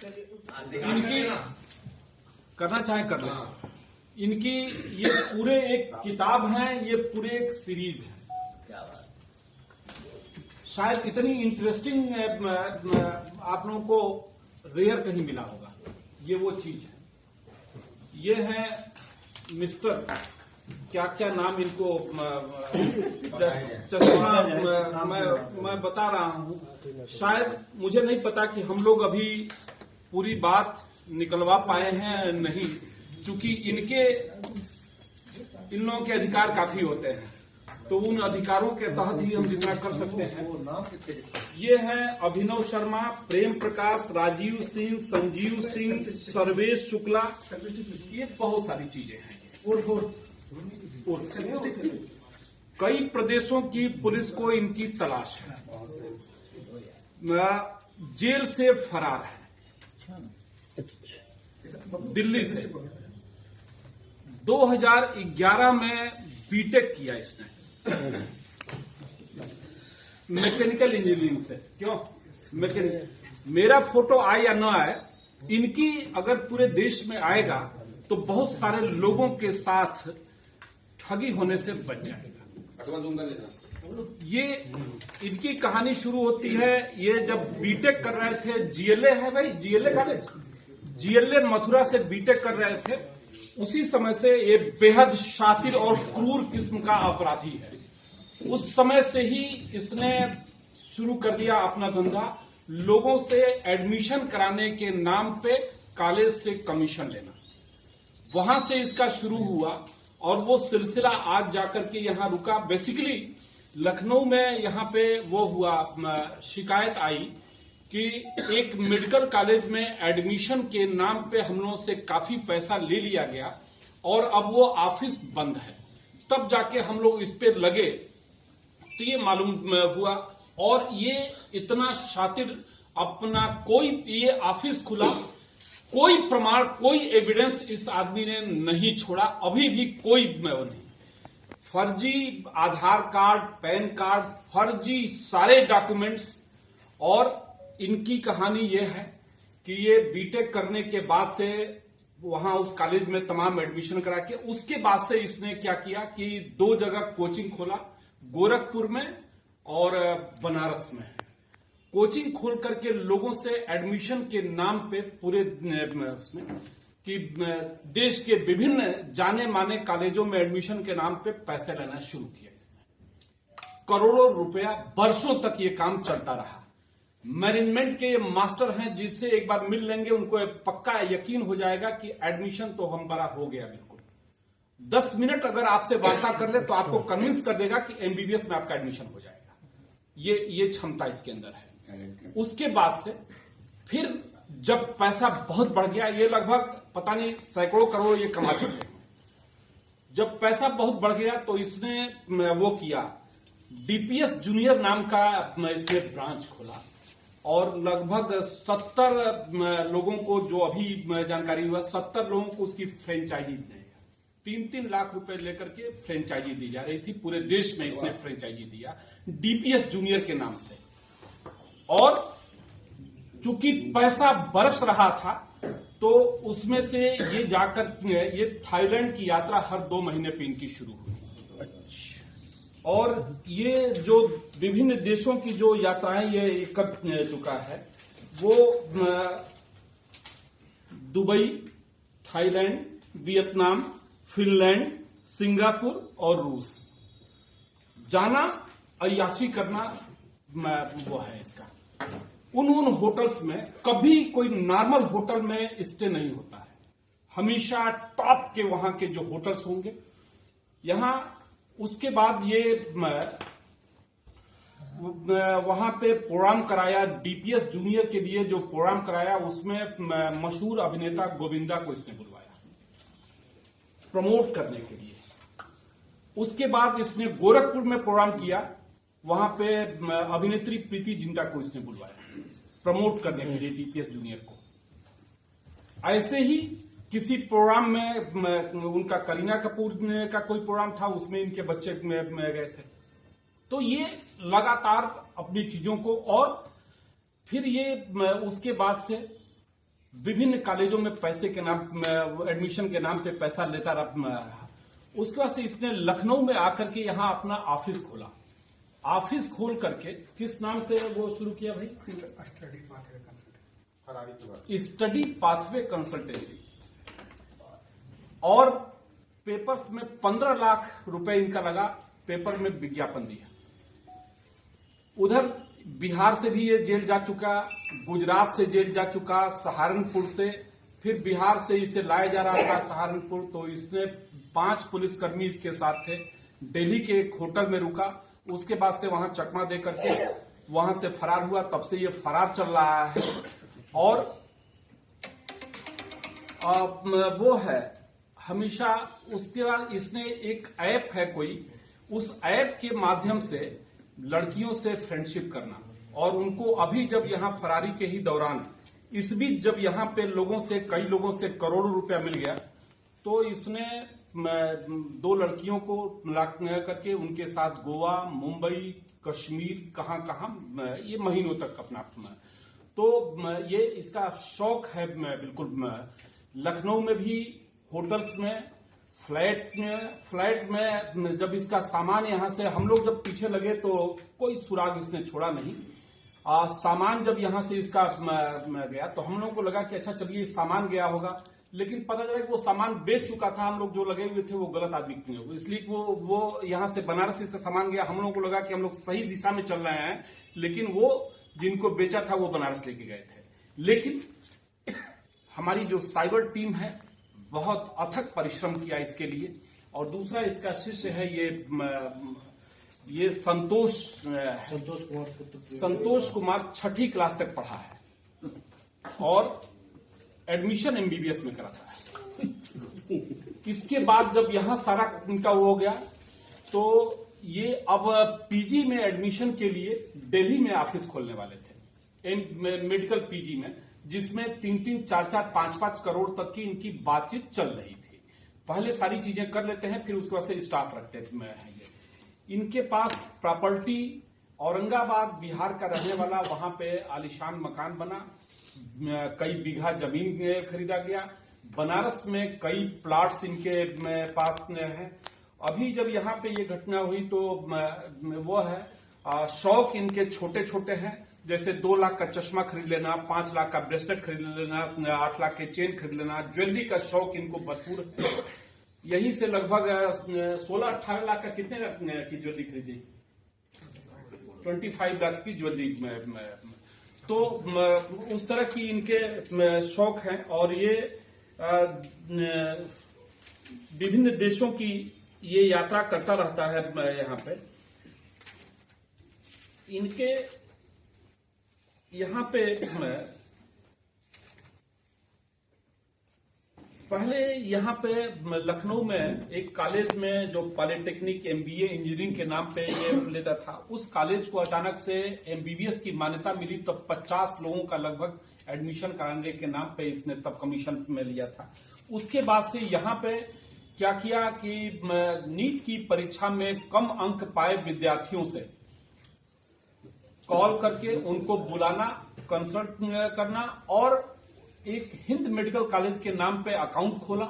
इनकी करना चाहे कर लें। इनकी ये पूरे एक किताब है, ये पूरे एक सीरीज है। शायद इतनी इंटरेस्टिंग आप लोगों को रेयर कहीं मिला होगा। ये वो चीज है। ये है मिस्टर क्या क्या नाम इनको चश्मा मैं बता रहा हूं। शायद मुझे नहीं पता कि हम लोग अभी पूरी बात निकलवा पाए हैं नहीं, क्योंकि इन लोगों के अधिकार काफी होते हैं, तो उन अधिकारों के तहत ही हम जितना कर सकते हैं। ये है अभिनव शर्मा, प्रेम प्रकाश, राजीव सिंह, संजीव सिंह, सर्वेश शुक्ला, ये बहुत सारी चीजें हैं। कई प्रदेशों की पुलिस को इनकी तलाश है, जेल से फरार है, दिल्ली से 2011 में बीटेक किया इसने मैकेनिकल इंजीनियरिंग से। क्यों मैकेनिकल? मेरा फोटो आए या न आए, इनकी अगर पूरे देश में आएगा तो बहुत सारे लोगों के साथ ठगी होने से बच जाएगा। ये इनकी कहानी शुरू होती है, ये जब बीटेक कर रहे थे, जीएलए है भाई, जीएलए कॉलेज, जीएलए मथुरा से बीटेक कर रहे थे। उसी समय से ये बेहद शातिर और क्रूर किस्म का अपराधी है। उस समय से ही इसने शुरू कर दिया अपना धंधा, लोगों से एडमिशन कराने के नाम पे कॉलेज से कमीशन लेना। वहां से इसका शुरू हुआ और वो सिलसिला आज जाकर के यहाँ रुका। बेसिकली लखनऊ में यहाँ पे वो हुआ, शिकायत आई कि एक मेडिकल कॉलेज में एडमिशन के नाम पे हम लोगों से काफी पैसा ले लिया गया और अब वो ऑफिस बंद है। तब जाके हम लोग इस पे लगे तो ये मालूम हुआ, और ये इतना शातिर, अपना कोई ये ऑफिस खुला, कोई प्रमाण, कोई एविडेंस इस आदमी ने नहीं छोड़ा, अभी भी कोई वो नहीं। फर्जी आधार कार्ड, पैन कार्ड, फर्जी सारे डॉक्यूमेंट्स। और इनकी कहानी ये है कि ये बीटेक करने के बाद से वहां उस कॉलेज में तमाम एडमिशन करा के, उसके बाद से इसने क्या किया कि 2 जगह कोचिंग खोला, गोरखपुर में और बनारस में। कोचिंग खोल करके लोगों से एडमिशन के नाम पे पूरे उसमें कि देश के विभिन्न जाने माने कॉलेजों में एडमिशन के नाम पे पैसे लेना शुरू किया इसने। करोड़ों रुपया, बरसों तक ये काम चलता रहा। मैनेजमेंट के मास्टर हैं, जिससे एक बार मिल लेंगे उनको पक्का यकीन हो जाएगा कि एडमिशन तो हमारा हो गया बिल्कुल। 10 मिनट अगर आपसे वार्ता कर ले तो आपको कन्विंस कर देगा कि एमबीबीएस में आपका एडमिशन हो जाएगा। ये क्षमता इसके अंदर है। उसके बाद से फिर जब पैसा बहुत बढ़ गया, ये लगभग पता नहीं सैकड़ों करोड़ ये कमा चुके हैं। जब पैसा बहुत बढ़ गया तो इसने वो किया, डीपीएस जूनियर नाम का इसने ब्रांच खोला और लगभग 70 लोगों को, जो अभी जानकारी हुआ, 70 लोगों को उसकी फ्रेंचाइजी दी। 3-3 लाख रुपए लेकर के फ्रेंचाइजी दी जा रही थी। पूरे देश में इसने फ्रेंचाइजी दिया डीपीएस जूनियर के नाम से। और चूंकि पैसा बरस रहा था तो उसमें से ये जाकर ये थाईलैंड की यात्रा हर 2 महीने पे इनकी शुरू हुई। और ये जो विभिन्न देशों की जो यात्राएं ये कर चुका है, वो Dubai, Thailand, Vietnam, Finland, Singapore और रूस जाना, अय्याशी करना वो है इसका। उन होटल्स में कभी कोई नॉर्मल होटल में स्टे नहीं होता है, हमेशा टॉप के वहां के जो होटल्स होंगे यहां। उसके बाद ये वहां पे प्रोग्राम कराया, डीपीएस जूनियर के लिए जो प्रोग्राम कराया, उसमें मशहूर अभिनेता गोविंदा को इसने बुलवाया प्रमोट करने के लिए। उसके बाद इसने गोरखपुर में प्रोग्राम किया, वहां पे अभिनेत्री प्रीति जिंटा को इसने बुलवाया प्रमोट करने के लिए डीपीएस जूनियर को। ऐसे ही किसी प्रोग्राम में उनका करीना कपूर का कोई प्रोग्राम था, उसमें इनके बच्चे में गए थे। तो ये लगातार अपनी चीजों को, और फिर ये उसके बाद से विभिन्न कॉलेजों में पैसे के नाम एडमिशन के नाम पे पैसा लेता रहा। उसके बाद से इसने लखनऊ में आकर के यहाँ अपना ऑफिस खोला। ऑफिस खोल करके किस नाम से वो शुरू किया भाई? Study pathway consultancy. और पेपर्स में 15 लाख रुपए इनका लगा, पेपर में विज्ञापन दिया। उधर बिहार से भी ये जेल जा चुका, गुजरात से जेल जा चुका, सहारनपुर से, फिर बिहार से इसे लाया जा रहा था सहारनपुर। तो इसने 5 पुलिसकर्मी इसके साथ थे। दिल्ली के एक होटल में रुका, उसके बाद से वहां चकमा दे करके वहां से फरार हुआ। तब से ये फरार चल रहा है। और वो है हमेशा। उसके बाद इसने एक ऐप है कोई, उस ऐप के माध्यम से लड़कियों से फ्रेंडशिप करना। और उनको अभी जब यहाँ फरारी के ही दौरान, इस बीच जब यहाँ पे कई लोगों से करोड़ों रुपया मिल गया, तो इसने 2 लड़कियों को मिला करके उनके साथ गोवा, मुंबई, कश्मीर, कहां ये महीनों तक अपना। तो ये इसका शौक है बिल्कुल। लखनऊ में भी होटल्स में, फ्लैट में जब इसका सामान यहां से हम लोग जब पीछे लगे तो कोई सुराग इसने छोड़ा नहीं। सामान जब यहां से इसका गया तो हम लोगों को लगा कि अच्छा चलिए सामान गया होगा, लेकिन पता चला कि वो सामान बेच चुका था। हम लोग जो लगे हुए थे वो गलत आदमी के लिए, इसलिए वो यहां से बनारस से सामान गया। हम लोगों को लगा कि हम लोग सही दिशा में चल रहे हैं, लेकिन वो जिनको बेचा था वो बनारस लेके गए थे। लेकिन हमारी जो साइबर टीम है बहुत अथक परिश्रम किया इसके लिए। और दूसरा इसका शिष्य है ये संतोष कुमार 6ठी क्लास तक पढ़ा है और एडमिशन एमबीबीएस में करा था। इसके बाद जब यहां सारा इनका वो हो गया तो ये अब पीजी में एडमिशन के लिए दिल्ली में ऑफिस खोलने वाले थे, मेडिकल पीजी में, जिसमें 3-3, 4-4, 5-5 करोड़ तक की इनकी बातचीत चल रही थी। पहले सारी चीजें कर लेते हैं, फिर उसके बाद से स्टाफ रखते हैं। इनके पास प्रॉपर्टी औरंगाबाद बिहार का रहने वाला, वहां पे आलीशान मकान बना, कई बीघा जमीन खरीदा गया। बनारस में कई प्लॉट्स इनके पास है। अभी जब यहाँ पे ये घटना हुई तो वो है शौक इनके छोटे छोटे हैं, जैसे 2 लाख का चश्मा खरीद लेना, 5 लाख का ब्रेसलेट खरीद लेना, 8 लाख के चेन खरीद लेना। ज्वेलरी का शौक इनको भरपूर है। यहीं से लगभग 16-18 लाख का कितने की ज्वेलरी खरीदी? 25 लाख की ज्वेलरी तो उस तरह की इनके शौक हैं। और ये विभिन्न देशों की ये यात्रा करता रहता है। यहाँ पे इनके यहाँ पे पहले यहाँ पे लखनऊ में एक कॉलेज में जो पॉलिटेक्निक एमबीए इंजीनियरिंग के नाम पे ये लेता था, उस कॉलेज को अचानक से एमबीबीएस की मान्यता मिली। तब 50 लोगों का लगभग एडमिशन कराने के नाम पे इसने तब कमीशन में लिया था। उसके बाद से यहाँ पे क्या किया कि नीट की परीक्षा में कम अंक पाए विद्यार्थियों से कॉल करके उनको बुलाना, कंसल्ट करना और एक हिंद मेडिकल कॉलेज के नाम पे अकाउंट खोला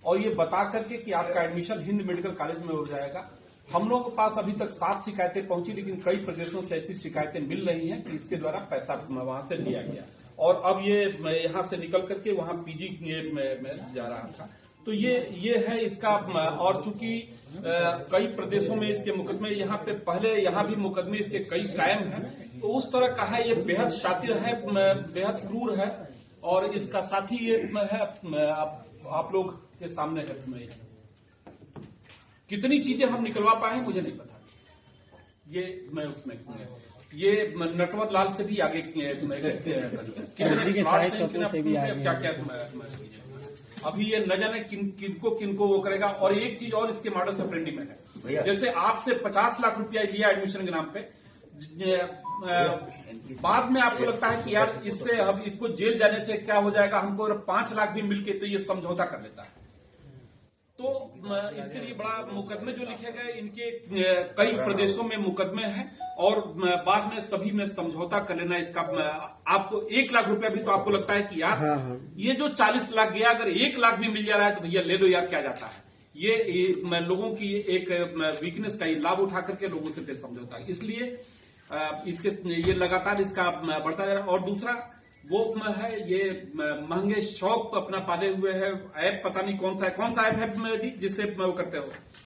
और ये बता करके कि आपका एडमिशन हिंद मेडिकल कॉलेज में हो जाएगा। हम लोगों के पास अभी तक 7 शिकायतें पहुंची, लेकिन कई प्रदेशों से ऐसी शिकायतें मिल रही हैं कि इसके द्वारा पैसा वहां से लिया गया और अब ये यहां से निकल करके वहां पीजी में जा रहा था। तो ये है इसका। और चूंकि कई प्रदेशों में इसके मुकदमे, यहाँ पे पहले यहाँ भी मुकदमे इसके कई कायम हैं, तो उस तरह का है। ये बेहद शातिर है, बेहद क्रूर है और इसका साथी ये है आप लोग के सामने है। कितनी चीजें हम निकलवा पाए मुझे नहीं पता। ये मैं उसमें ये नटवर लाल से भी आगे क्या अभी ये न जाने किनको वो करेगा। और एक चीज और इसके मॉडल ऑपरेंडी में है, जैसे आपसे 50 लाख रुपया लिया एडमिशन के नाम पे, बाद में आपको लगता है कि यार इससे अब इसको जेल जाने से क्या हो जाएगा, हमको 5 लाख भी मिलके, तो ये समझौता कर लेता है। तो इसके लिए बड़ा मुकदमे जो लिखे गए, इनके कई प्रदेशों में मुकदमे हैं और बाद में सभी में समझौता कर लेना। इसका आपको 1 लाख रुपया भी तो आपको लगता है कि यार ये जो 40 लाख गया, अगर 1 लाख भी मिल जा रहा है तो भैया ले लो यार, क्या जाता है। ये लोगों की एक वीकनेस का लाभ उठा करके लोगों से फिर समझौता, इसलिए इसके ये लगातार इसका बढ़ता जा रहा है। और दूसरा वो है ये महंगे शौक अपना पाले हुए है। ऐप पता नहीं कौन सा ऐप है जी जिससे वो करते हो।